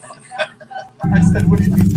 I said, what do you think?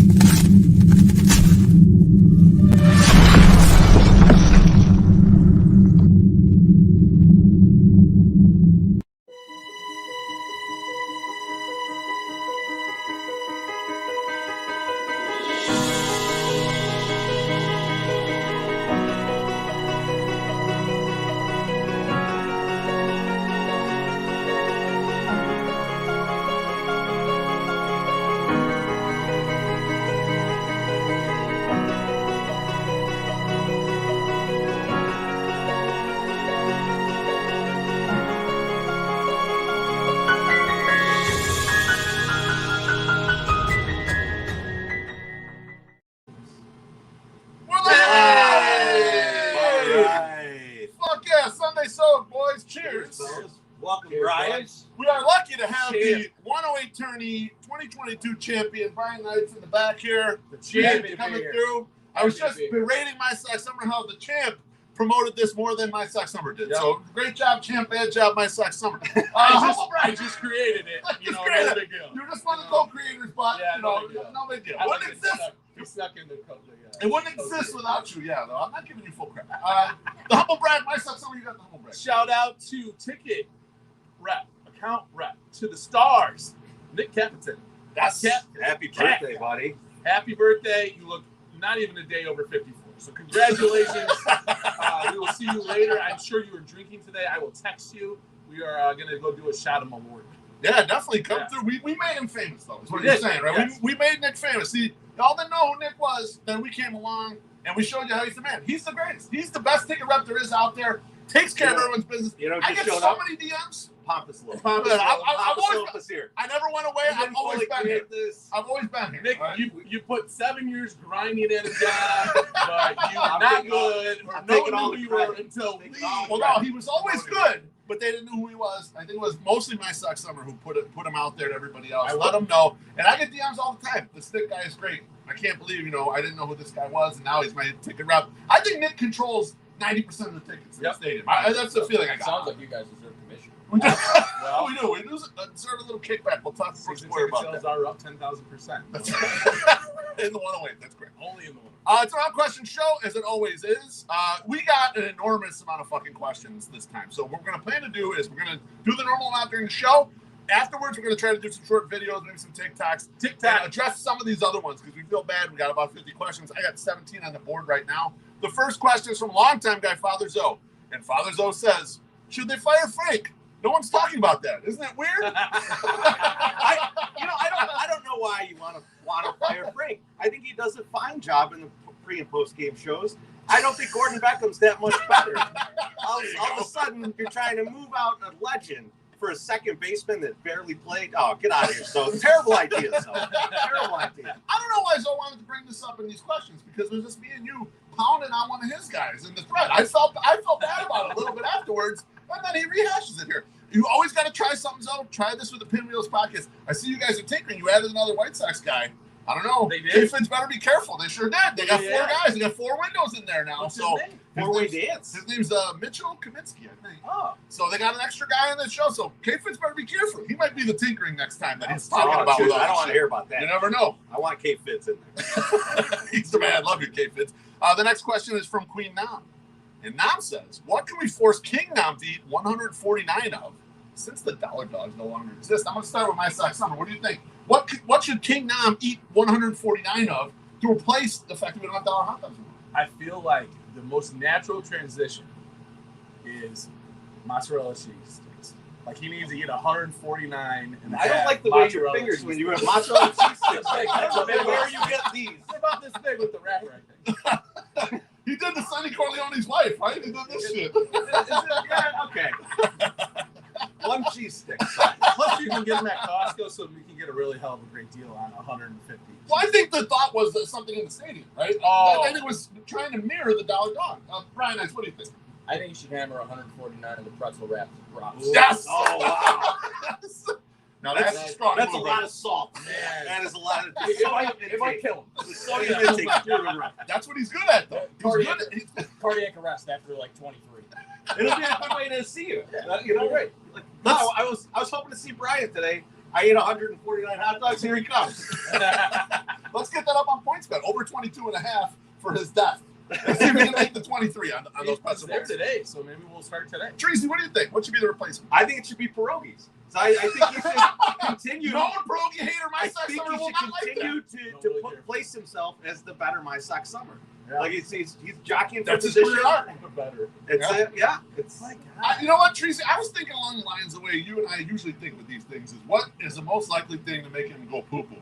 Fuck yeah, Sunday Soak, boys. Cheers. Welcome, Brian. We are lucky to have the 108 tourney 2022 champion, Brian Knights, in the back here. The champion coming through. I was just berating My Sock Summer how the champ promoted this more than My Sock Summer did. Yep. So great job, champ. Bad job, My Sock Summer. I just created it. No big deal. You're just one of the co-creators, but no big deal. It wouldn't exist. He snuck in the couple. It wouldn't exist without you, though. I'm not giving you full credit. The humble brag, My Sock Summer, you got the humble brag. Shout out to Ticket Rep, Account Rep, to the Stars, Nick Capitan. Happy birthday, buddy. Happy birthday. You look not even a day over 54. So congratulations. We will see you later. I'm sure you were drinking today. I will text you. We are going to go do a shot of award. Yeah, definitely come through. We made him famous, though. That's what you're saying, right? Yes. We made Nick famous. See, y'all didn't know who Nick was. Then we came along, and we showed you how he's the man. He's the greatest. He's the best ticket rep there is out there. Takes care of everyone's business. I get so many DMs. Pompous little. I never went away. I've always been here. I've always been here. Nick, you put 7 years grinding at a job, but you were not good. No one knew who you were until well, no, he was always good, but they didn't know who he was. I think it was mostly My Sock Summer who put him out there to everybody else. I let him know, and I get DMs all the time. This Nick guy is great. I can't believe I didn't know who this guy was, and now he's my ticket rep. I think Nick controls 90% of the tickets in the stadium. That's the feeling I got. Sounds like you guys deserve commission. We do. Well, we do. We deserve a little kickback. We'll talk to Brooks Boyer about that. Sales are up 10,000%. That's right. In the 108. That's great. Only in the 108. It's a round question show, as it always is. We got an enormous amount of fucking questions this time. So what we're going to plan to do is we're going to do the normal amount during the show. Afterwards, we're going to try to do some short videos, maybe some TikToks. And address some of these other ones because we feel bad. We got about 50 questions. I got 17 on the board right now. The first question is from longtime guy Father Zoe. And Father Zoe says, should they fire Frank? No one's talking about that. Isn't that weird? I don't know why you want to fire Frank. I think he does a fine job in the pre and post game shows. I don't think Gordon Beckham's that much better. All of a sudden, you're trying to move out a legend for a second baseman that barely played. Oh, get out of here, So. Terrible idea, So. Terrible idea. I don't know why Zoe wanted to bring this up in these questions because it was just me and you pounding on one of his guys in the thread. I felt bad about it a little bit afterwards, and then he rehashes it here. You always got to try something, Zoe. Try this with the Pinwheels podcast. I see you guys are tinkering. You added another White Sox guy. I don't know. They did. K-Fins better be careful. They sure did. They got 4 guys. They got 4 windows in there now. What's so his name? Four-way dance. His name's Mitchell Kaminsky, I think. Oh. So they got an extra guy in the show. So K-Fins better be careful. He might be the tinkering next time that he's talking about. I don't want to hear about that. You never know. I want K-Fits in there. He's the man. Love you, K-Fits. The next question is from Queen Nam. And Nam says, what can we force King Nam to eat 149 of since the dollar dogs no longer exist? I'm going to start with My Sock Summer. What do you think? What should King Nam eat 149 of to replace the fact that we don't have dollar hot dogs anymore? I feel like the most natural transition is mozzarella cheese sticks. Like he needs to eat 149. And I don't like the way your fingers when you have mozzarella cheese sticks. Where you get these? They're about this big with the wrapper, I think. He did the Sonny Corleone's wife, right? He did this shit. Yeah, okay. 1 cheese stick. Plus, you can get them at Costco, so we can get a really hell of a great deal on 150. Well, I think the thought was that something in the stadium, right? Oh. I think it was trying to mirror the dollar dog. Brian, what do you think? I think you should hammer 149 of the pretzel wrapped props. Yes! Oh, wow. Now that's a strong That's move, a lot right? of salt. Man. That is a lot of If I kill him. The sodium intake is really rough. That's what he's good at, though. Cardiac arrest after like 23. It'll be a good way to see you. You know, right? Like, no, I was hoping to see Brian today. I ate 149 hot dogs. Here he comes. Let's get that up on PointsBet. Over 22.5 for his death. Let's see if we can make the 23 on those It's there pessimals. today, so maybe we'll start today. Tracy, what do you think? What should be the replacement? I think it should be pierogies. So I think he should continue. No pierogi hater, my I sock think summer he will should not like that. continue Don't to really care. place himself as the better my sock summer. Yeah. Like he's jockeying for That's his position. career arc. Better. It's Yeah. it. Yeah. It's You know what, Tracy? I was thinking along the lines the way you and I usually think with these things is what is the most likely thing to make him go poo-poo?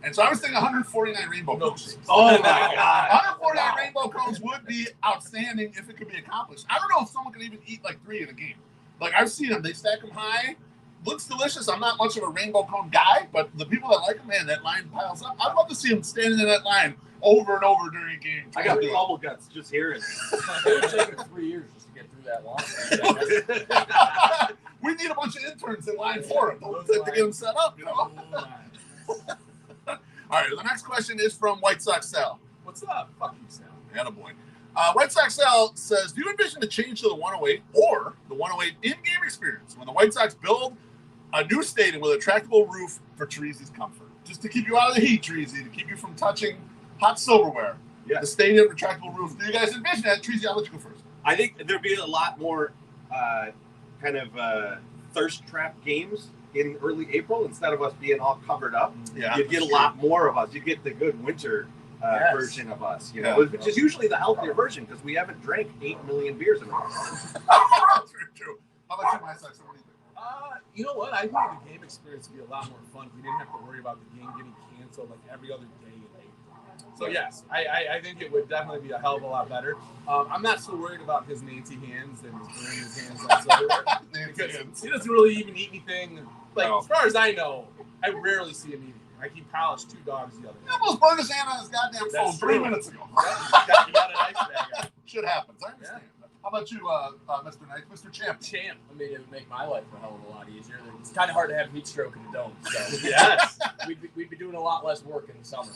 And so I was thinking 149 rainbow cones. oh my god. 149 rainbow cones would be outstanding if it could be accomplished. I don't know if someone could even eat like 3 in a game. Like I've seen them, they stack them high. Looks delicious. I'm not much of a rainbow cone guy, but the people that like them, man, that line piles up. I'd love to see him standing in that line over and over during a game. I got bubble guts just hearing. It would take us 3 years just to get through that line. We need a bunch of interns in line for him to get him set up, you know? All right, the next question is from White Sox Sal. What's up? Fuck you, Sal. Attaboy. White Sox Sal says, do you envision a change to the 108 or the 108 in-game experience when the White Sox build a new stadium with a retractable roof for Treasy's comfort? Just to keep you out of the heat, Treasy, to keep you from touching hot silverware. Yeah. The stadium retractable roof. Do you guys envision that? Treasy, I'll let you go first. I think there'd be a lot more thirst trap games in early April instead of us being all covered up. Yeah. You'd get a lot more of us. You'd get the good winter Yes. version of us, you Yeah. know, which is usually the healthier version because we haven't drank 8 million beers in a row. That's very true. How about you, White Sox? What do you think? You know what? I think the game experience would be a lot more fun if we didn't have to worry about the game getting canceled like every other day in April. So yes, I think it would definitely be a hell of a lot better. I'm not so worried about his Nancy hands and burning his hands on silverware because he doesn't really even eat anything. Like No. as far as I know, I rarely see him eating. Like he polished 2 dogs the other He day. almost burned his hand on his goddamn phone That's 3 true. minutes ago. You got an ice bag on. Shit happens. I understand. How about you, Mr. Knight, Mr. Champ? Champ. I mean, it would make my life a hell of a lot easier. It's kind of hard to have heat stroke in the dome. So Yes. we'd be doing a lot less work in the summer.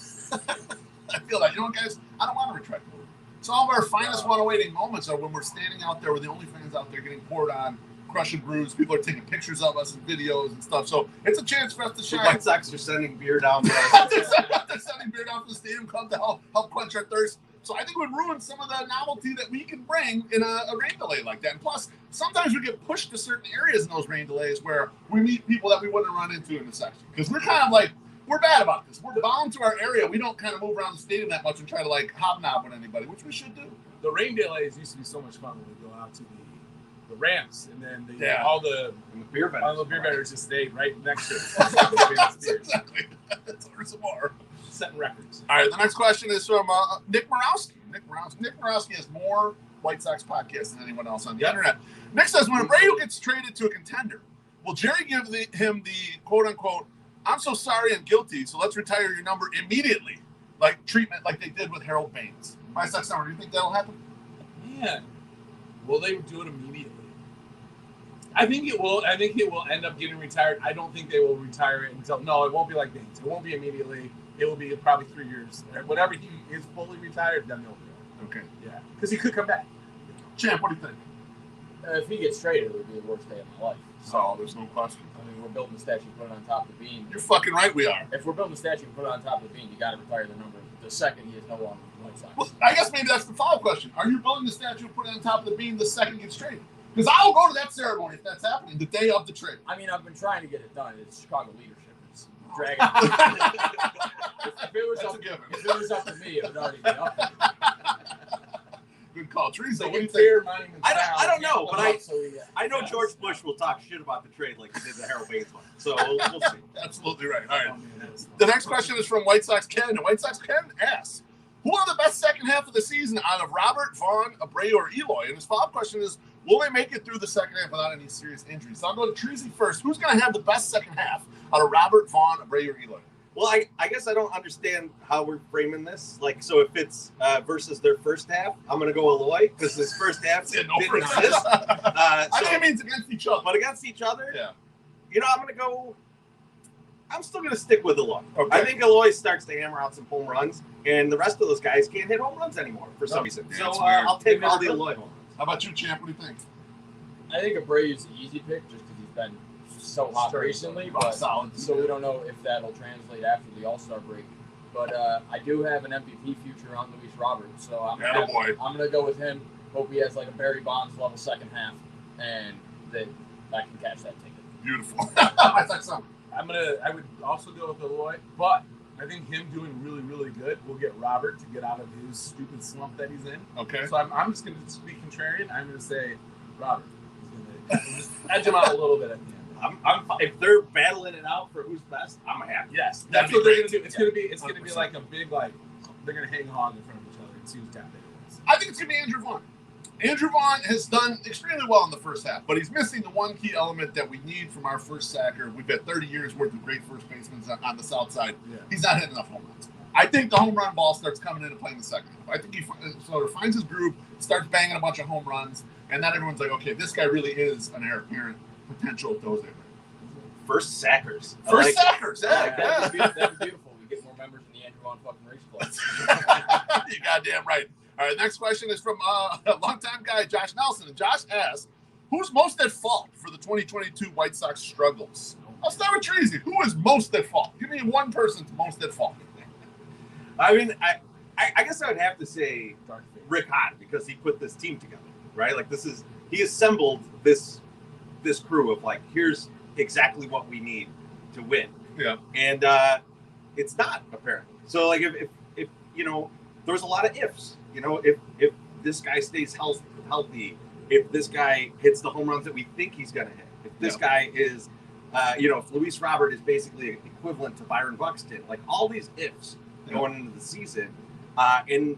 I feel that. You know what, guys? I don't want to retract the roof. Some of our finest 108 moments are when we're standing out there with the only fans out there getting poured on, crush and bruise. People are taking pictures of us and videos and stuff. So it's a chance for us to The shine. White Sox are sending beer down to us. They're sending beer down to the stadium club to help quench our thirst. So I think it would ruin some of the novelty that we can bring in a rain delay like that. And plus, sometimes we get pushed to certain areas in those rain delays where we meet people that we wouldn't run into in the section. Because we're kind of like, we're bad about this. We're bound to our area. We don't kind of move around the stadium that much and try to like hobnob with anybody, which we should do. The rain delays used to be so much fun when we go out to the ramps and then all the And the beer vendors. all the beer vendors just stayed right next to it. Exactly. That's some more. Setting records. All right, the next question is from Nick Morawski. Nick Morawski has more White Sox podcasts than anyone else on the internet. Nick says, when Abreu gets traded to a contender, will Jerry give him the quote-unquote, I'm so sorry and guilty, so let's retire your number immediately, like treatment like they did with Harold Baines? White Sox number, do you think that'll happen? Man, will they do it immediately? I think it will. I think it will end up getting retired. I don't think they will retire it until. No, it won't be like Baines. It won't be immediately. It will be probably 3 years. Whenever he is fully retired, then they'll do it. Okay. Yeah, because he could come back. Champ, what do you think? If he gets traded, it would be the worst day of my life. So there's no question. I mean, we're building a statue, put it on top of the beam. You're fucking right, we are. If we're building a statue, put it on top of the beam, you got to retire the number the second he is no longer with the White Sox. Well, I guess maybe that's the follow-up question. Are you building the statue and putting it on top of the beam the second gets traded? Because I'll go to that ceremony if that's happening, the day of the trade. I mean, I've been trying to get it done. It's Chicago leadership. It's dragging. if it was That's up, a given. if it was up to me, it would already be up. Good call. Teresa, They what do you can think? tear monument I style, don't know, but can't blow up, so I know George Bush will talk shit about the trade like he did the Harold Baines one. So we'll see. Absolutely right. All right. Oh, man, that's- The next question is from White Sox Ken. And White Sox Ken asks, who are the best second half of the season out of Robert, Vaughn, Abreu, or Eloy? And his follow-up question is, will they make it through the second half without any serious injuries? So I'll go to Treasy first. Who's going to have the best second half out of Robert, Vaughn, Abreu, or Eloy? Well, I guess I don't understand how we're framing this. Like, so if it's versus their first half, I'm going to go Eloy because his first half Yeah, no didn't first exist. I think it means against each other. But against each other, Yeah. you know, I'm still going to stick with Eloy. Okay. I think Eloy starts to hammer out some home runs, and the rest of those guys can't hit home runs anymore for some reason. Yeah, So it's weird. I'll take They all never the could. Eloy home runs. How about you, Champ? What do you think? I think Abreu's the easy pick just because he's been so hot recently, but solid. so we don't know if that'll translate after the All-Star break. But I do have an MVP future on Luis Robert, so I'm gonna go with him. Hope he has like a Barry Bonds level second half, and that I can catch that ticket. Beautiful. That's like something. I would also go with Eloy, but I think him doing really, really good will get Robert to get out of his stupid slump that he's in. Okay. So I'm just going to be contrarian. I'm going to say Robert. He's going to just edge him out a little bit at the end. If they're battling it out for who's best, I'm happy. Yes, that's what they're going to do. It's going to be like a big they're going to hang hog in front of each other and see who's got it. I think it's going to be Andrew Vaughn. Andrew Vaughn has done extremely well in the first half, but he's missing the one key element that we need from our first sacker. We've had 30 years worth of great first basemen on the south side. Yeah. He's not hitting enough home runs. I think the home run ball starts coming in and playing the second half. I think he sort of finds his groove, starts banging a bunch of home runs, and then everyone's like, okay, this guy really is an heir apparent potential at those areas. First sackers. Sackers. That'd be beautiful. We get more members in the Andrew Vaughn fucking race club. You're goddamn right. All right, next question is from a longtime guy, Josh Nelson. And Josh asks, who's most at fault for the 2022 White Sox struggles? I'll start with Treasy. Who is most at fault? Give me one person's most at fault. I mean, I guess I would have to say Rick Hahn, because he put this team together, right? Like he assembled this crew of like, here's exactly what we need to win. Yeah. And it's not apparently. So like if you know, there's a lot of ifs. You know, if this guy stays healthy, if this guy hits the home runs that we think he's going to hit, if this guy is, if Luis Robert is basically equivalent to Byron Buxton, like all these ifs going into the season, and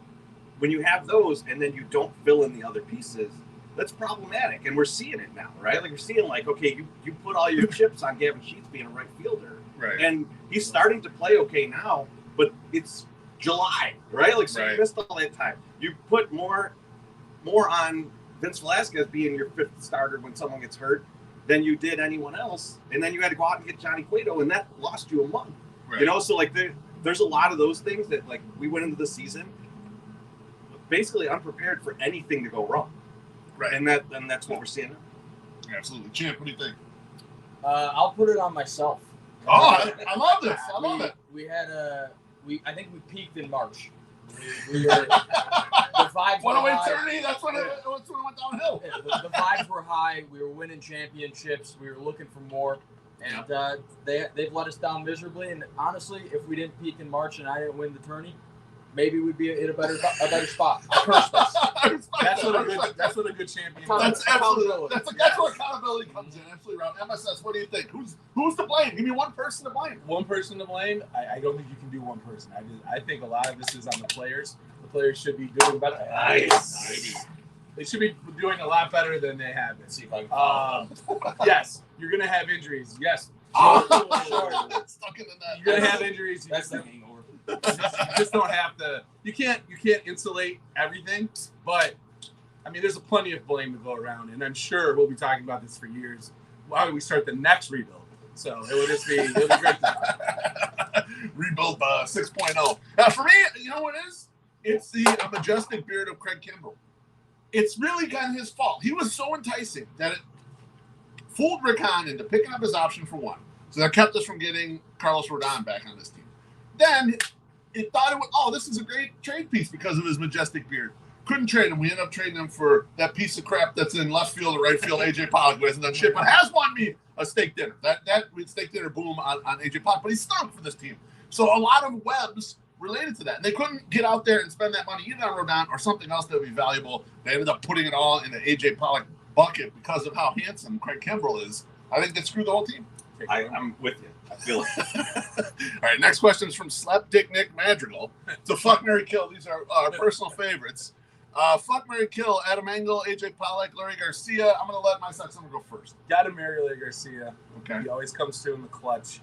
when you have those and then you don't fill in the other pieces, that's problematic. And we're seeing it now, right? Like we're seeing like, okay, you put all your chips on Gavin Sheets being a right fielder, right? And he's starting to play okay now, but it's July, right? Like, so you missed all that time. You put more on Vince Velasquez being your fifth starter when someone gets hurt than you did anyone else, and then you had to go out and get Johnny Cueto, and that lost you a month. Right. You know, so like there's a lot of those things that like we went into the season basically unprepared for anything to go wrong, right? And that's what we're seeing now. Absolutely, Champ. What do you think? I'll put it on myself. Oh, I love this. I love it. We had I think we peaked in March. We were, the vibes went were away high. Tourney, that's when it went downhill. Yeah, the vibes were high. We were winning championships. We were looking for more. And they've let us down miserably. And honestly, if we didn't peak in March and I didn't win the tourney, maybe we'd be in a better spot. I cursed us. That's what a good champion. That's where accountability comes in. Absolutely right. MSS, what do you think? Who's to blame? Give me one person to blame. One person to blame? I don't think you can do one person. I think a lot of this is on the players. The players should be doing better. Nice. They should be doing a lot better than they have been. Let's see if I can yes, you're gonna have injuries. Yes. Stuck in the net. You're gonna have injuries. That's the hangover. You just don't have to. You can't insulate everything, but I mean, there's plenty of blame to go around, and I'm sure we'll be talking about this for years. Why don't we start the next rebuild? So it'll be great. Rebuild 6.0. For me, you know what it is? It's the majestic beard of Craig Kimbrell. It's really kind of his fault. He was so enticing that it fooled Rick Hahn into picking up his option for one. So that kept us from getting Carlos Rodon back on this team. Then it thought it would, this is a great trade piece because of his majestic beard. Couldn't trade him. We ended up trading him for that piece of crap that's in left field or right field, AJ Pollock, who hasn't done shit, but has won me a steak dinner. That steak dinner boom on AJ Pollock, but he stunk for this team. So a lot of webs related to that. And they couldn't get out there and spend that money either on Rodon or something else that would be valuable. They ended up putting it all in the AJ Pollock bucket because of how handsome Craig Kimbrell is. I think that screwed the whole team. I'm with you. I feel it. All right, next question is from Slap Dick Nick Madrigal. So fuck, marry, kill. These are our personal favorites. Fuck, marry, kill. Adam Engel, AJ Pollock, Larry Garcia. I'm going to let my Sox number go first. Got to marry Larry Garcia. Okay. He always comes through in the clutch.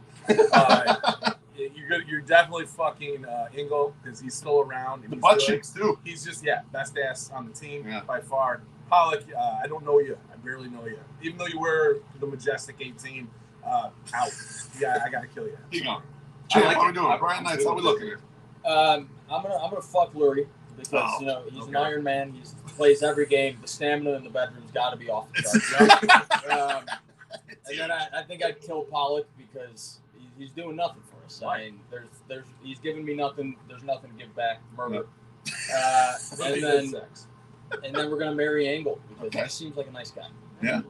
You're definitely fucking Engel because he's still around. The butt cheeks, too. He's just, best ass on the team by far. Pollock, I don't know you. I barely know you. Even though you were the majestic 18, out. Yeah, I got to kill you. Keep going. How are we doing? Brian Knights, how are we looking here? I'm gonna fuck Lurie because he's an Iron Man. He plays every game. The stamina in the bedroom's got to be off the charts. And then I think I'd kill Pollock because he's doing nothing for us. Right. I mean, he's giving me nothing. There's nothing to give back. Murder. And then we're gonna marry Angle because he seems like a nice guy. Yeah.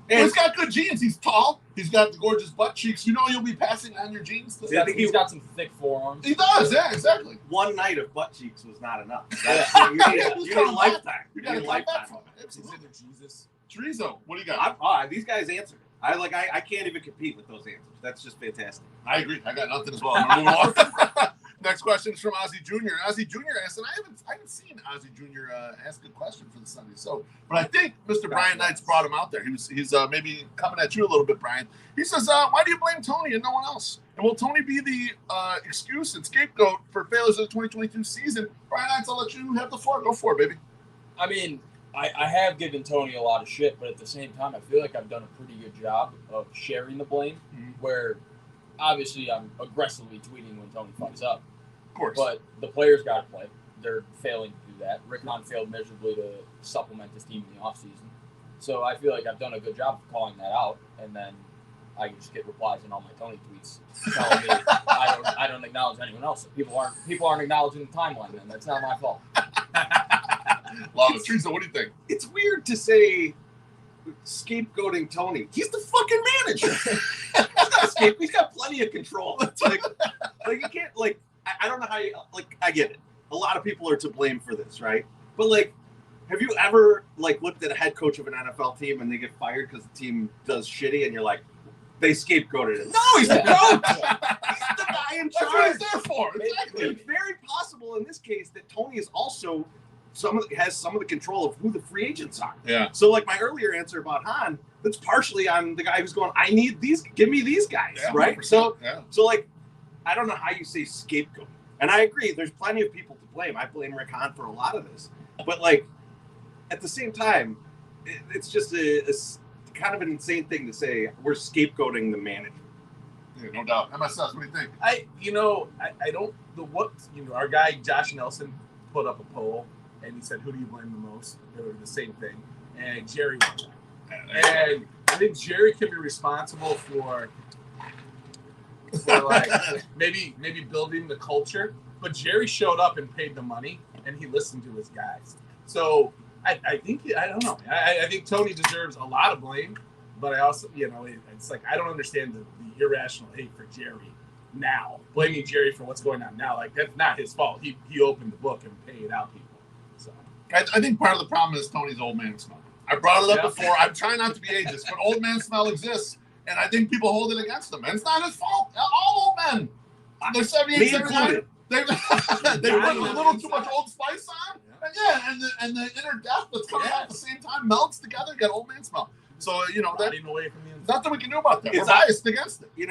And he's got good genes. He's tall. He's got the gorgeous butt cheeks. You know you'll be passing on your genes. He's got some thick forearms. He does, yeah, exactly. One night of butt cheeks was not enough. Yeah. You need a lifetime. You got a lifetime from it. Absolutely. Jesus. Chorizo, what do you got? These guys answered. I can't even compete with those answers. That's just fantastic. I agree. I got nothing as well. I'm gonna move on. Next question is from Ozzy Jr. Ozzy Jr. asked, and I haven't seen Ozzy Jr. Ask a question for the Sunday. So, but I think Mr. Brian Knight's brought him out there. He's maybe coming at you a little bit, Brian. He says, why do you blame Tony and no one else? And will Tony be the excuse and scapegoat for failures of the 2022 season? Brian Knight's, I'll let you have the floor. Go for it, baby. I mean, I have given Tony a lot of shit, but at the same time, I feel like I've done a pretty good job of sharing the blame, where obviously I'm aggressively tweeting when Tony fucks up. Of course. But the players got to play. They're failing to do that. Rick Hahn failed miserably to supplement his team in the offseason. So I feel like I've done a good job of calling that out, and then I can just get replies in all my Tony tweets telling me I don't acknowledge anyone else. People aren't acknowledging the timeline, then. That's not my fault. Love it. Teresa, what do you think? It's weird to say scapegoating Tony. He's the fucking manager. He's got plenty of control. It's like you can't, like, I don't know how you, like, I get it. A lot of people are to blame for this, right? But, like, have you ever, like, looked at a head coach of an NFL team and they get fired because the team does shitty and you're like, they scapegoated him? No, he's the coach. He's the guy in charge. That's what he's there for. Exactly. It's very possible in this case that Tony is also has some of the control of who the free agents are. Yeah. So, like my earlier answer about Hahn, that's partially on the guy who's going, I need these, give me these guys, right? 100%. So like, I don't know how you say scapegoat. And I agree, there's plenty of people to blame. I blame Rick Hahn for a lot of this. But like, at the same time, it's just a kind of an insane thing to say we're scapegoating the manager. Yeah, no doubt. MSS, what do you think? I don't, our guy Josh Nelson put up a poll and he said, who do you blame the most? They were the same thing. And Jerry won that. And I think Jerry can be responsible for like maybe building the culture. But Jerry showed up and paid the money and he listened to his guys. So I think, I don't know. I think Tony deserves a lot of blame, but I also, it's like I don't understand the irrational hate for Jerry now. Blaming Jerry for what's going on now. Like, that's not his fault. He opened the book and paid out people. So I think part of the problem is Tony's old man smell. I brought it up before. I'm trying not to be ageist, but old man smell exists, and I think people hold it against him. And it's not his fault. All old men. They're 78, 79. They put a little too much Old Spice on. And the inner death that's coming out at the same time melts together. You got old man smell. So, away from the nothing we can do about that. We're biased against it.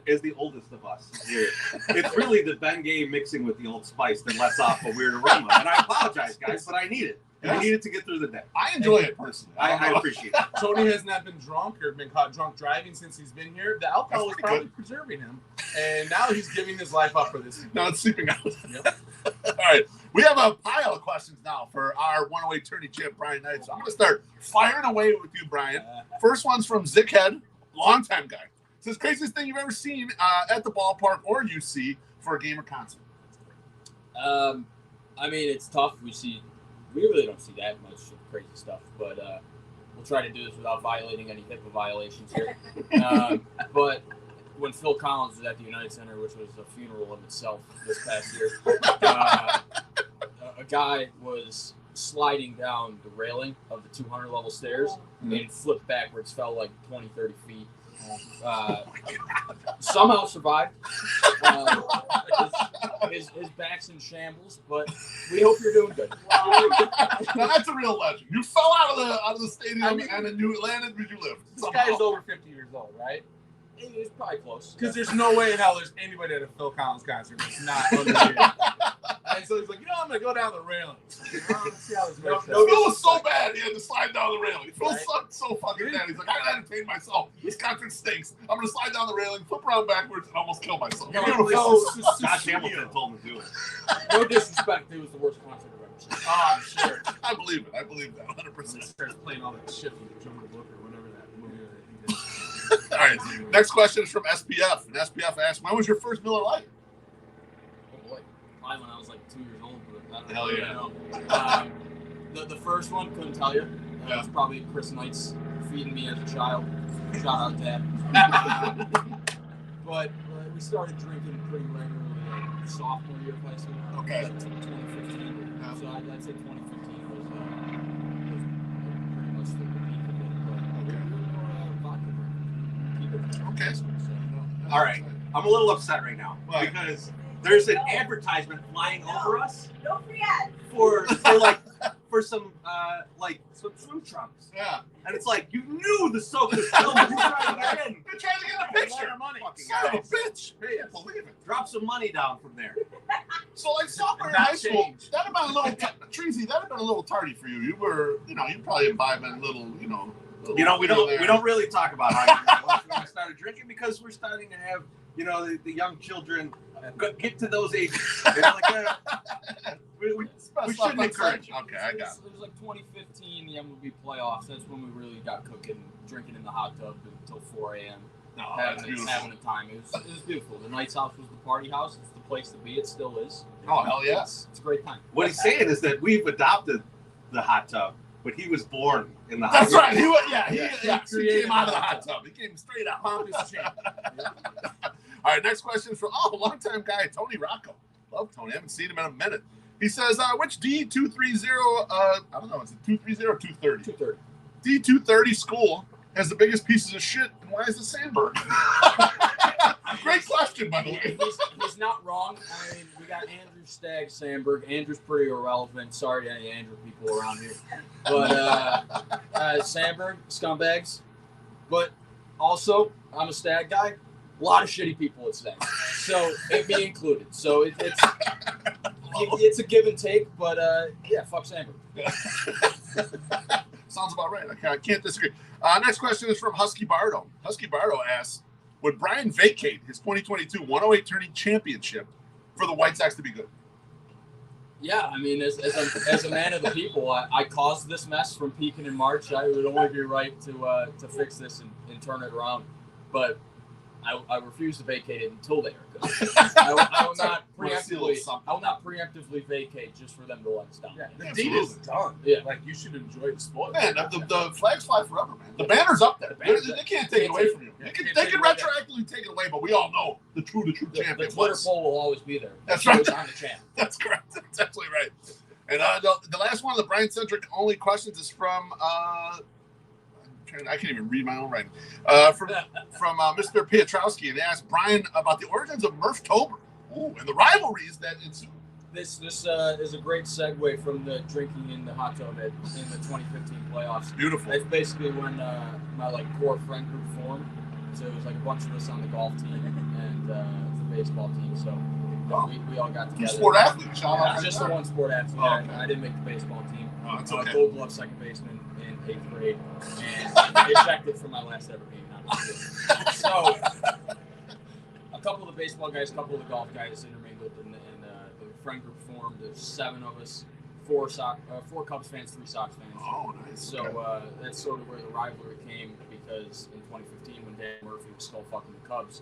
As the oldest of us here, it's really the Bengay mixing with the Old Spice that lets off a weird aroma. And I apologize, guys, but I need it. I need it to get through the day. I enjoy it personally. I appreciate it. Tony has not been drunk or been caught drunk driving since he's been here. The alcohol is probably preserving him. And now he's giving his life up for this. Now it's sleeping out. Yep. All right. We have a pile of questions now for our 108 tourney champ, Brian Knight. So I'm going to start firing away with you, Brian. First one's from Zickhead, longtime guy. Says, craziest thing you've ever seen at the ballpark or UC for a game or concert? I mean, it's tough. We really don't see that much crazy stuff, but we'll try to do this without violating any HIPAA violations here. But when Phil Collins was at the United Center, which was a funeral of itself this past year, a guy was sliding down the railing of the 200 level stairs and flipped backwards, fell like 20, 30 feet. Somehow survived. His back's in shambles, but we hope you're doing good. Now that's a real legend. You fell out of the stadium and then you landed where you lived. This guy is over 50 years old, right? It's probably close. Because there's no way in hell there's anybody at a Phil Collins concert that's not underrated. And so he's like, I'm going to go down the railing. Let's see how this works out. Phil was so bad, he had to slide down the railing. Phil sucked so fucking bad. He's like, I got to entertain myself. This concert stinks. I'm going to slide down the railing, flip around backwards, and almost kill myself. Josh Hamilton told him to do it. No disrespect, it was the worst concert I've ever seen. Oh, I'm sure. I believe it. I believe that 100%. He starts playing all that shit from the Jungle Book or whatever that movie that he did. All right. Next question is from SPF. And SPF asks, when was your first Miller Lite? Oh boy, probably when I was like 2 years old. But I don't Hell really yeah. know. The first one, couldn't tell you. It was probably Chris Knight's feeding me as a child. Shout out, Dad. But we started drinking pretty regularly like sophomore year of high school. Okay. Like 2015. Yeah. So I'd say 2015 was pretty much the peak of it. But we were vodka drinkers. Okay. So, all right. I'm a little upset right now because there's an advertisement flying over us. Don't forget. For some swim trunks. Yeah. And it's like, you knew the soap was filming. You're trying to get in. You're trying to get a picture. Money. Son of a bitch. Hey, I believe it. Drop some money down from there. So, like, sophomore in high school, that'd have been a little, Treasy, that'd have been a little tardy for you. You were, you probably imbibing a little, we don't really talk about how we started drinking because we're starting to have, the young children get to those ages. We shouldn't encourage. Okay, I got it. It was like 2015, the MLB playoffs. That's when we really got cooking, drinking in the hot tub until 4 a.m. Having a time. It was beautiful. The Knights House was the party house. It's the place to be. It still is. Oh, hell yes. It's a great time. What he's saying is that we've adopted the hot tub, but he was born in the hot tub. That's right. He came out of the hot tub. He came straight out. All right, next question is from, longtime guy, Tony Rocco. Love Tony. I haven't seen him in a minute. He says, which D230, I don't know, is it 230 or 230? 230. D230 school has the biggest pieces of shit, and why is it Sandberg? Great question, by the way. He's not wrong. I mean, we got Andrew Stagg Sandberg. Andrew's pretty irrelevant. Sorry to any Andrew people around here. But Sandberg, scumbags. But also, I'm a Stagg guy. A lot of shitty people at Stagg. So, it me included. So, it's a give and take, but fuck Sandberg. Sounds about right. I can't disagree. Next question is from Husky Bardo. Husky Bardo asks, would Brian vacate his 2022 108 tourney championship for the White Sox to be good? Yeah, I mean, as a man of the people, I caused this mess from peaking in March. I would only be right to fix this and turn it around. But I refuse to vacate it until they are good. I will not preemptively vacate just for them to let us down. Yeah, the deed is done. Yeah. Like, you should enjoy the sport. Man, the flags fly forever, man. The banner's up there. They can't take it away from you. They can retroactively take it away, but we all know the true champion. The Twitter poll will always be there. That's right. On the champ. That's correct. That's absolutely right. And the last one of the Brian-centric only questions is from I can't even read my own writing. From Mr. Piotrowski, and they asked Brian about the origins of Murphtober and the rivalries that ensued. This is a great segue from the drinking in the hot tub in the 2015 playoffs. Beautiful. That's basically when my core friend group formed. So it was like a bunch of us on the golf team and the baseball team. So we all got together. Sport athlete, just the one sport athlete. I didn't make the baseball team. Oh, that's okay. Gold glove second baseman in 8th grade, and ejected from my last ever game. So a couple of the baseball guys, a couple of the golf guys intermingled, and the friend group formed. There's 7 of us, 4 Cubs fans, 3 Sox fans. Oh, nice. So that's sort of where the rivalry came, because in 2015, when Dan Murphy was still fucking the Cubs,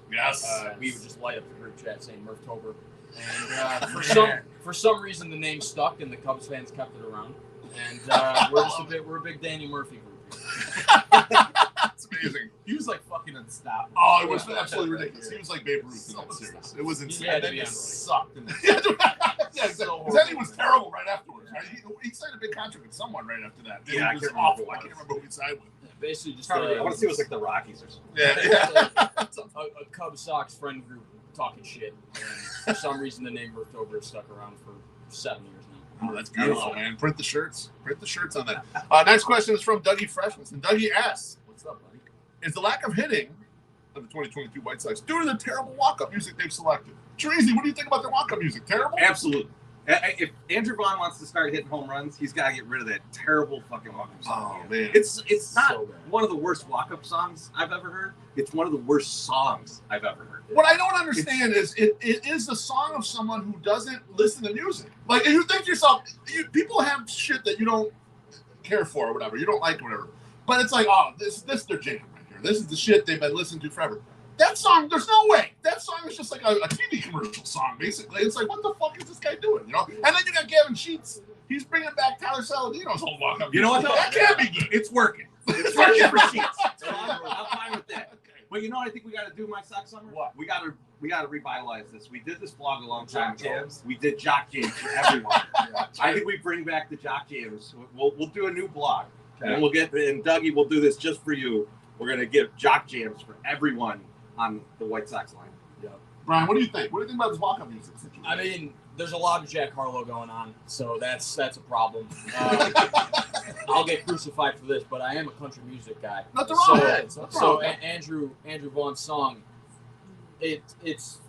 we would just light up the group chat saying Murphtober. And for some reason, the name stuck, and the Cubs fans kept it around. And we're a big Danny Murphy group. That's amazing. He was like fucking unstoppable. Oh, it was absolutely ridiculous. He was like Babe Ruth in that series. It was insane. Yeah, Then he sucked. Yeah, exactly. Then he was terrible right afterwards. Right? He signed a big contract with someone right after that. Yeah, it was awful. I can't remember who he signed with. Yeah, basically, just I want to see it was like the Rockies or something. Yeah. a Cubs Sox friend group talking shit. And for some reason, the name Murphtober has stuck around for 7 years now. Oh, that's beautiful, man. Print the shirts. Print the shirts on that. Next question is from Dougie Freshman. And Dougie asks, What's up, buddy? is the lack of hitting of the 2022 White Sox due to the terrible walk-up music they've selected? Tracy, what do you think about their walk-up music? Terrible? Absolutely. If Andrew Vaughn wants to start hitting home runs, he's got to get rid of that terrible fucking walk-up song. Oh, man. It's not So bad. one of the worst walk-up songs I've ever heard. It's one of the worst songs I've ever heard. What I don't understand is it is the song of someone who doesn't listen to music. Like, you think to yourself, people have shit that you don't care for or whatever, you don't like or whatever. But it's like, this their jam right here. This is the shit they've been listening to forever. That song, there's no way. That song is just like a TV commercial song, basically. It's like, what the fuck is this guy doing? You know? And then you got Gavin Sheets. He's bringing back Tyler Saladino's whole walk-up. You know what? That can't be good. It's working. It's working for Sheets. So I'm fine with that. Okay. But you know what I think we got to do, my sock summer? What? We got to revitalize this. We did this blog a long time ago. Jams. We did jock jams for everyone. I think we bring back the jock jams. We'll do a new blog, and we'll get and Dougie will do this just for you. We're gonna give jock jams for everyone on the White Sox line. Yeah. Brian, what do you think? What do you think about this walk-up music situation? I mean, there's a lot of Jack Harlow going on, so that's a problem. I'll get crucified for this, but I am a country music guy. Nothing wrong with it. So Andrew Vaughn's song, it's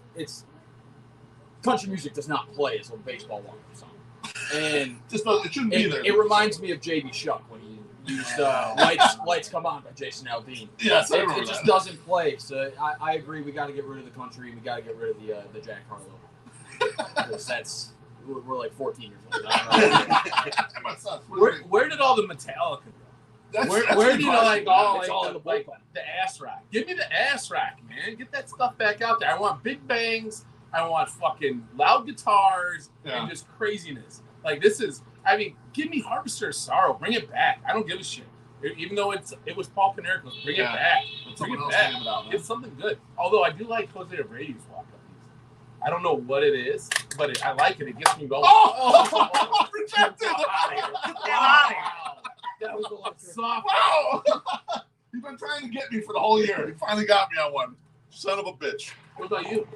country music does not play as a baseball walk-up song, and it shouldn't be there. It reminds me of J.B. Shuck when he used "Lights Come On" by Jason Aldean. Yes, I remember it just that. doesn't play. So I agree. We got to get rid of the country. We got to get rid of the Jack Harlow. Because we're like 14 years old. Where did all the Metallica go? Where did like all It's like, all the, in the like bullpen. the ass rack? Give me the ass rack, man. Get that stuff back out there. I want big bangs. I want fucking loud guitars and just craziness. Like this is. I mean, give me Harvester of Sorrow. Bring it back. I don't give a shit. Even though it was Paul Canerico, bring it back. Bring it back. It's something good. Although I do like Jose Abreu's walk-up music. I don't know what it is, but I like it. It gets me going. Oh! Rejected! Get out of here. That was a lot soft. Wow! You've been trying to get me for the whole year. You finally got me on one. Son of a bitch. What about you?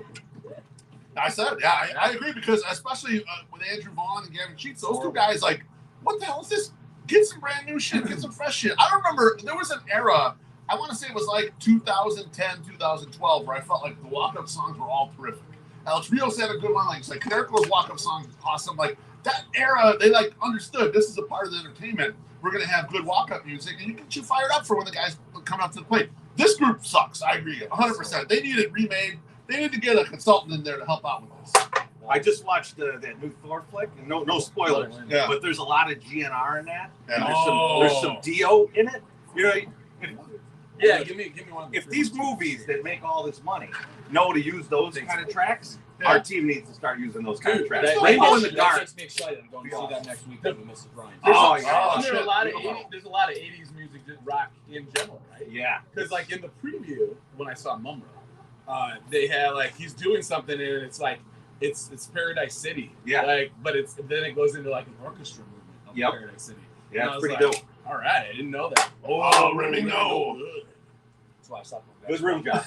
I said, yeah, I agree because especially with Andrew Vaughn and Gavin Sheets, those two guys, like, what the hell is this? Get some brand new shit. Get some fresh shit. I remember there was an era, I want to say it was like 2010, 2012, where I felt like the walk-up songs were all terrific. Alex Rios had a good one. Like Canerico's walk-up song is awesome. Like, that era, they, like, understood this is a part of the entertainment. We're going to have good walk-up music, and you get you fired up for when the guys come up to the plate. This group sucks. I agree 100%. They need it remade. They need to get a consultant in there to help out with this. I just watched that new Thor flick. And no spoilers, but there's a lot of GNR in that. And there's some Dio in it. You know, give me one. If these movies that make all this money know to use those kind of tracks, our team needs to start using those kind of tracks. Rainbow in the That Dark. makes me excited. I'm going to see that next week with Mrs. Ryan. There's a lot of 80s music that rock in general, right? Yeah. Because like in the preview, when I saw Mumra, they had like he's doing something and it's like it's Paradise City. Yeah. Like, but then it goes into like an orchestra movement of Paradise City. Yeah, it's pretty dope. All right, I didn't know that. Oh, Remy, no. That's why I stopped. Good room job.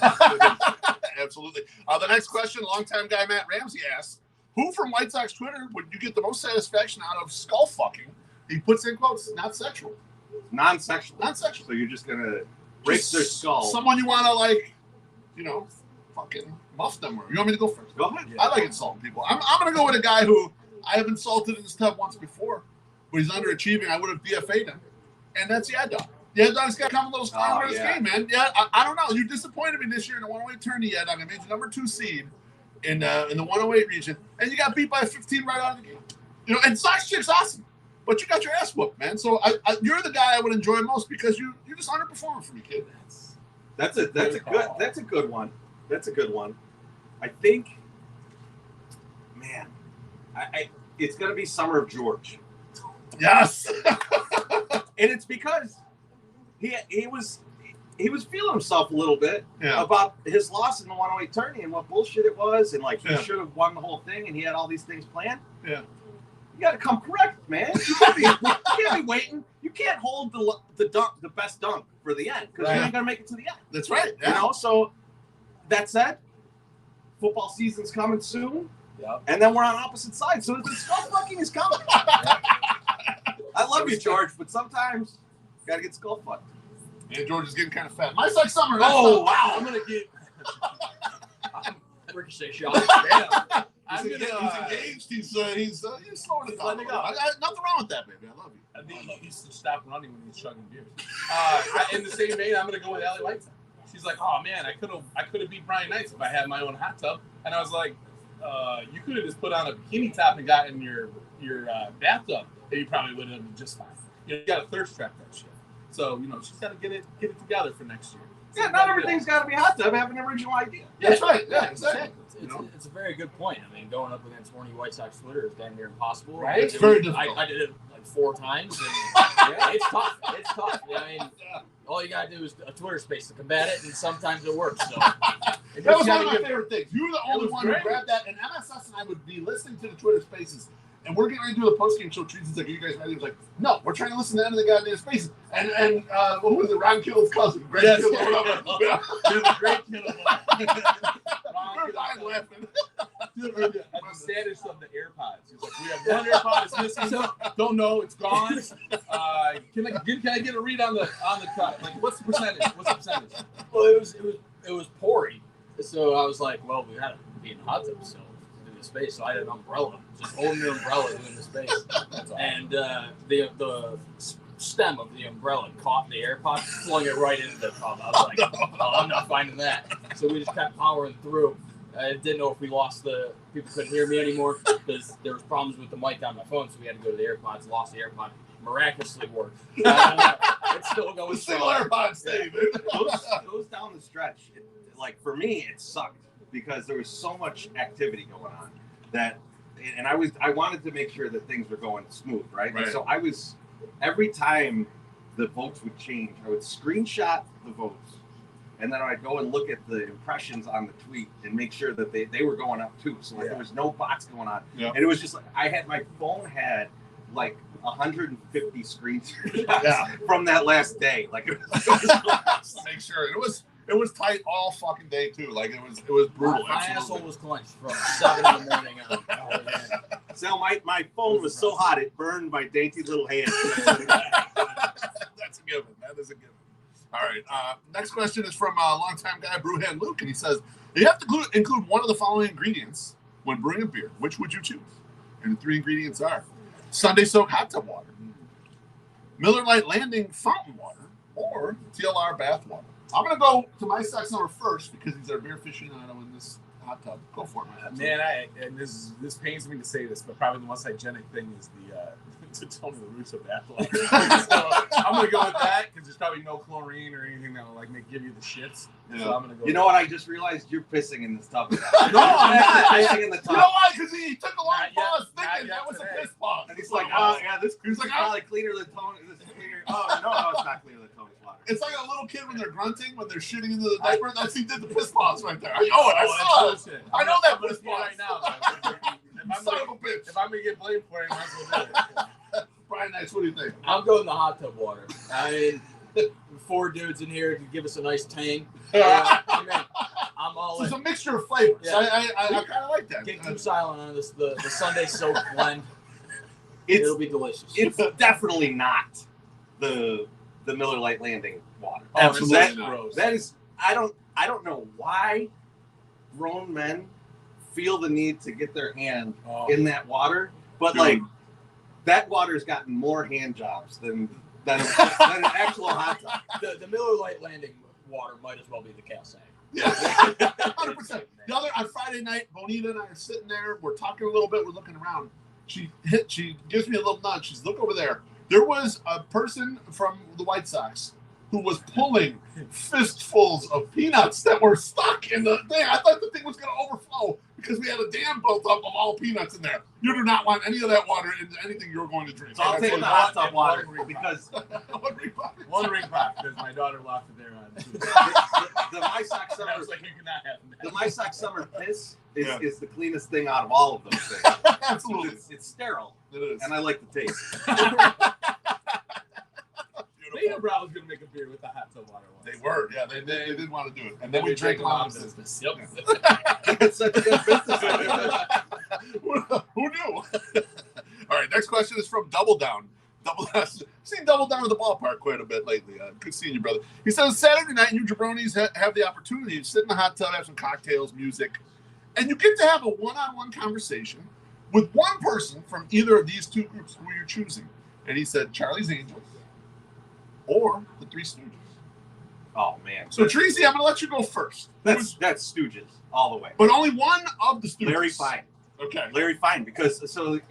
Absolutely. The next question, longtime guy Matt Ramsey asks, who from White Sox Twitter would you get the most satisfaction out of skull fucking? He puts in quotes, not sexual. Non-sexual. Non-sexual. So you're just going to break their skull. Someone you want to, like, you know, fucking muff them. Or you want me to go first? Go ahead. I like insulting people. I'm going to go with a guy who I have insulted in this tub once before, but he's underachieving. I would have DFA'd him. And that's Yad-Dog. Yad-Dog's got to come a little stronger in this game, man. Yeah, I don't know. You disappointed me this year in the 108 tourney, Yad-Dog. I made you number 2 seed in the 108 region, and you got beat by a 15 right out of the game. You know, and Sox Chick's awesome, but you got your ass whooped, man. So you're the guy I would enjoy most because you're just underperforming for me, kid. That's a good one. That's a good one. I think, man, it's gonna be Summer of George. Yes. And it's because he was feeling himself a little bit about his loss in the 108 tourney and what bullshit it was, and like he should have won the whole thing, and he had all these things planned. Yeah. You got to come correct, man. You can't be waiting. You can't hold the best dunk for the end because you ain't gonna make it to the end. That's right. Yeah. You know. So that said, football season's coming soon, and then we're on opposite sides. So the skull fucking is coming. I love you, George, but sometimes you gotta get skull fucked. And George is getting kind of fat. Mine's like Summer. Oh wow! I'm gonna get Ricochet shot. He's engaged. He's slowing it down. Nothing wrong with that, baby. I love you. I think he used to stop running when he was chugging beers. In the same vein, I'm gonna go with Allie Whiteside. She's like, "Oh man, I could have beat Brian Knights if I had my own hot tub." And I was like, "You could have just put on a bikini top and got in your bathtub, and you probably would have been just fine. You know, you got to thirst trap that shit. So you know, she's got to get it together for next year." Yeah, not everything's got to be hot tub. Have an original idea. That's right. Yeah, exactly. It's a very good point. I mean, going up against Horny White Sox Twitter is damn near impossible. Right? It's very difficult. I did it like 4 times. And it's tough. It's tough. I mean, all you got to do is a Twitter space to combat it, and sometimes it works. So that was one of my favorite things. You were the only one who grabbed that, and MSS and I would be listening to the Twitter spaces, and we're getting ready to do the post-game show. Treats like, are you guys ready? He was like, no, we're trying to listen to the end of the goddamn spaces. And what was it? Ron Kittle's cousin. Greg Kittle. Great Kittle. We're dying laughing. The status of the AirPods. He's like, we have one AirPod is missing. Don't know, it's gone. Can I get a read on the cut? Like, what's the percentage? Well, it was pouring, so I was like, well, we had to be in hot tub, so in the space. So I had an umbrella, just holding the umbrella in the space, and the stem of the umbrella caught the AirPod, flung it right into the tub. I was like, oh, I'm not finding that. So we just kept powering through. I didn't know if we lost people couldn't hear me anymore because there was problems with the mic on my phone, so we had to go to the AirPods, lost the AirPod, miraculously worked. It's still going strong. AirPods stay, Goes down the stretch. Like, for me, it sucked because there was so much activity going on that, and I wanted to make sure that things were going smooth, right? So I was, every time the votes would change, I would screenshot the votes. And then I'd go and look at the impressions on the tweet and make sure that they were going up too. So there was no bots going on. Yeah. And it was just like, my phone had like 150 screenshots from that last day. Like, it was make sure it was tight all fucking day too. Like, it was brutal. My asshole was clenched from 7 in the morning on. So my phone was so hot it burned my dainty little hand. That's a given. That is a given. All right. Next question is from longtime guy Brewhead Luke, and he says, "You have to include one of the following ingredients when brewing a beer. Which would you choose?" And the 3 ingredients are Sunday soak hot tub water, Miller Lite Landing fountain water, or TLR bath water. I'm gonna go to my sex number first because he's our beer aficionado in this hot tub. Go for it, man. And this pains me to say this, but probably the most hygienic thing is to tell me the roots of bath water. So I'm gonna go with that because there's probably no chlorine or anything that will like give you the shits. Yeah. So I'm gonna go. You know what? I just realized you're pissing in this tub. No, I'm not pissing in the tub. You know why? Because he took a long pause thinking that was a piss pause. And he's like, oh yeah, this is probably cleaner than Tony. This is cleaner. Oh no, it's not cleaner than Tony's water. It's like a little kid when they're grunting, when they're shooting into the diaper. That's he did the piss pause right there. I know it. I saw it. I know that piss pause right now. If I'm gonna get blamed for it, I might as well do it. Brian Nice, what do you think? I'm going the hot tub water. I mean, 4 dudes in here can give us a nice tang. I'm all in. It's a mixture of flavors. Yeah. I kind of like that. Get too silent on this. The Sunday soak blend. It'll be delicious. It's definitely not the Miller Lite Landing water. Oh, absolutely not. That is. I don't know why grown men feel the need to get their hand in that water, but like. That water's gotten more hand jobs than an actual hot tub. The Miller Lite Landing water might as well be the Cal Sang. Yeah, 100%. On Friday night, Bonita and I are sitting there. We're talking a little bit. We're looking around. She gives me a little nudge. She's, look over there. There was a person from the White Sox who was pulling fistfuls of peanuts that were stuck in the thing. I thought the thing was going to overflow because we had a dam built up of all peanuts in there. You do not want any of that water into anything you're going to drink. So I'll take the hot tub water because one ring pop because my daughter locked it there on the My Sox summer. I was like, you cannot have that. The My Sox summer piss is the cleanest thing out of all of those things. Absolutely, it's sterile. It is, and I like the taste. Beta Brown was going to make a beer with the hot tub water. They were, yeah. They did want to do it. And then we drank a lot of business. Yep. It's such a good business. Who knew? All right, next question is from Double Down. Seen Double Down at the ballpark quite a bit lately. Good seeing you, brother. He says, Saturday night, you jabronis have the opportunity to sit in the hot tub, have some cocktails, music, and you get to have a one-on-one conversation with one person from either of these 2 groups who you're choosing. And he said, Charlie's Angels or the 3 Stooges. Oh, man. So, Tracy, I'm going to let you go first. That's Stooges all the way. But only one of the Stooges. Larry Fine. Okay. Larry Fine, because, so,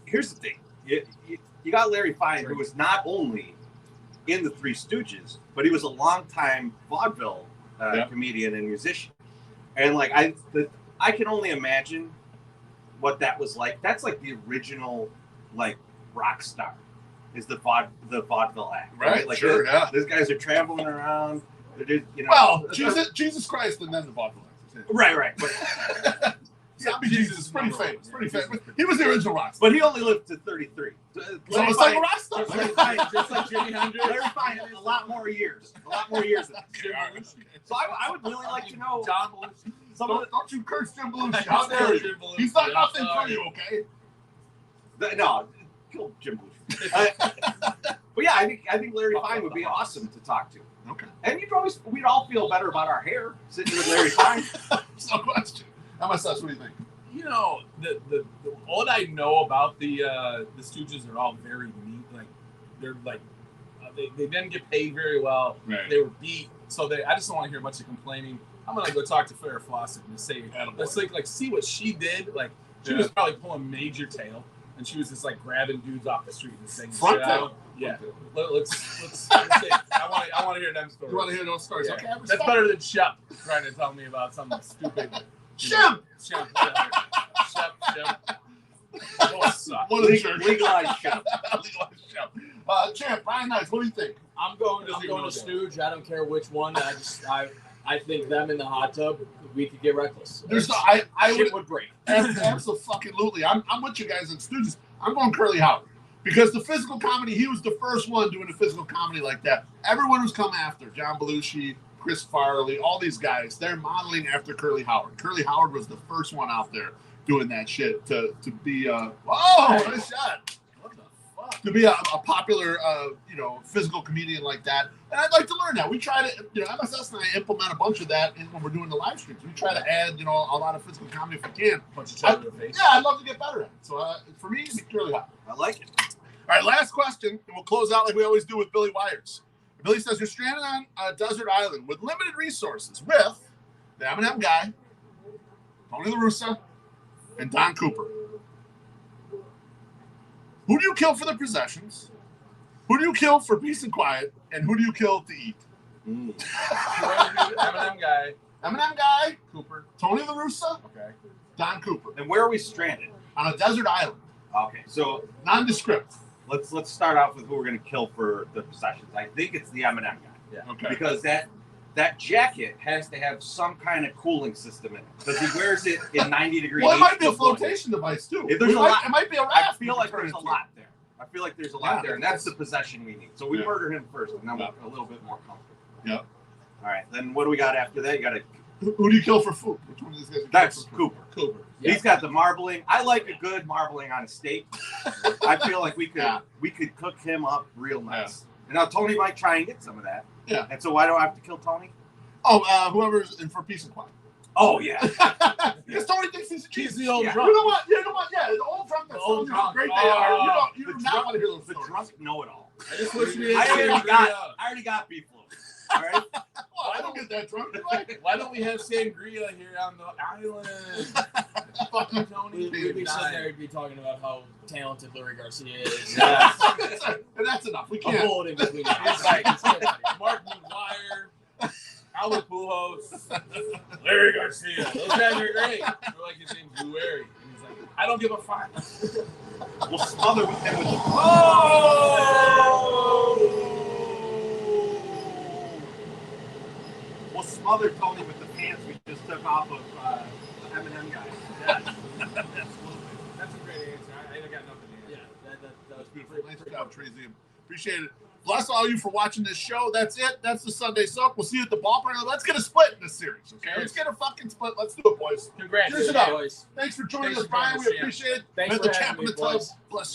here's the thing. You got Larry Fine, who was not only in the Three Stooges, but he was a longtime vaudeville comedian and musician. And like I can only imagine what that was like. That's like the original like rock star is the vaudeville act, right? Like sure, these guys are traveling around. They're, you know, well, Jesus Christ, and then the vaudeville acts. Right. But, Zombie Jesus, pretty famous. He was the original rock star. But he only lived to 33. So it's like a rock star. Just like Jimi Hendrix. Larry Fine a lot more years. So I would really like to know. John Belushi. Don't you curse Jim Belushi. How dare you? He's not nothing for you, okay? No, kill Jim Belushi. But yeah, I think Larry Fine would be awesome to talk to. Okay. And we'd all feel better about our hair sitting with Larry Fine. No question. MSS, what do you think? You know, the what I know about the Stooges are all very neat. Like they're like they didn't get paid very well. Right. They were beat, so I just don't want to hear much of complaining. I'm gonna go talk to Farrah Fawcett and say, let's like see what she did. Like she was probably pulling major tail, and she was just like grabbing dudes off the street and saying front tail. Yeah. Let's see. I want to hear them stories. You want to hear those stories? Yeah. Okay, that's better than Shep trying to tell me about something stupid. Shep. What a jerk. Legalized Shep. Champ, Brian Nice, what do you think? I'm going to Stooge. I don't care which one. I think them in the hot tub, we could get reckless. I would break. Absolutely. I'm with you guys in Stooges. I'm going Curly Howard. Because the physical comedy, he was the first one doing a physical comedy like that. Everyone who's come after, John Belushi, Chris Farley, all these guys, they're modeling after Curly Howard. Curly Howard was the first one out there doing that shit to be nice shot. What the fuck? To be a popular physical comedian like that. And I'd like to learn that. We try to, MSS and I implement a bunch of that when we're doing the live streams. We try to add, a lot of physical comedy if we can. I'd love to get better at it. So for me, it'd be Curly Howard. I like it. All right, last question, and we'll close out like we always do with Billy Wires. Billy says, you're stranded on a desert island with limited resources with the M&M guy, Tony La Russa, and Don Cooper. Who do you kill for the possessions? Who do you kill for peace and quiet? And who do you kill to eat? M&M guy. Cooper. Tony La Russa. Okay. Don Cooper. And where are we stranded? On a desert island. Okay, so nondescript. Let's start off with who we're going to kill for the possessions. I think it's the M&M guy. Yeah. Okay. Because that jacket has to have some kind of cooling system in it. Because he wears it in 90 degrees. Well, it might be a flotation device, too. If there's it might be a raft. I feel like there's a lot there. And that's the possession we need. So we murder him first, and then we're a little bit more comfortable. Yep. All right, then what do we got after that? You got to... Who do you kill for food? Which one of these guys? That's Cooper. Yeah. He's got the marbling. I like a good marbling on a steak. I feel like we could cook him up real nice. Yeah. And now Tony might try and get some of that. Yeah. And so why do I have to kill Tony? Oh, whoever's in for peace and quiet. Oh yeah. Because Tony thinks he's the old drunk. You know what? Yeah, the old drunk. That's how great they are. You do not want to hear those stories. The drunk know-it-all. I already got beef loaf. All right. Well, I don't get that drunk. Why don't we have sangria here on the island? Fucking Tony. We'd be sitting there and be talking about how talented Larry Garcia is. Yeah. And that's enough. We can't. Mark McGuire, Albert Pujols, Larry Garcia. Those guys are great. They're like his name's Blue Airy. And he's like, I don't give a fuck. We'll smother with them with the... We'll smother Tony with the pants we just took off of the M&M guy. Yeah. That's a great answer. I got nothing to answer. Yeah, that was beautiful. Nice job, Tracy. Appreciate it. Bless all you for watching this show. That's it. That's the Sunday Soak. We'll see you at the ballpark. Let's get a split in this series, okay? Let's get a fucking split. Let's do it, boys. Congratulations, boys. Thanks for joining us, Brian. We appreciate it. Thanks for having me, boys. Bless you.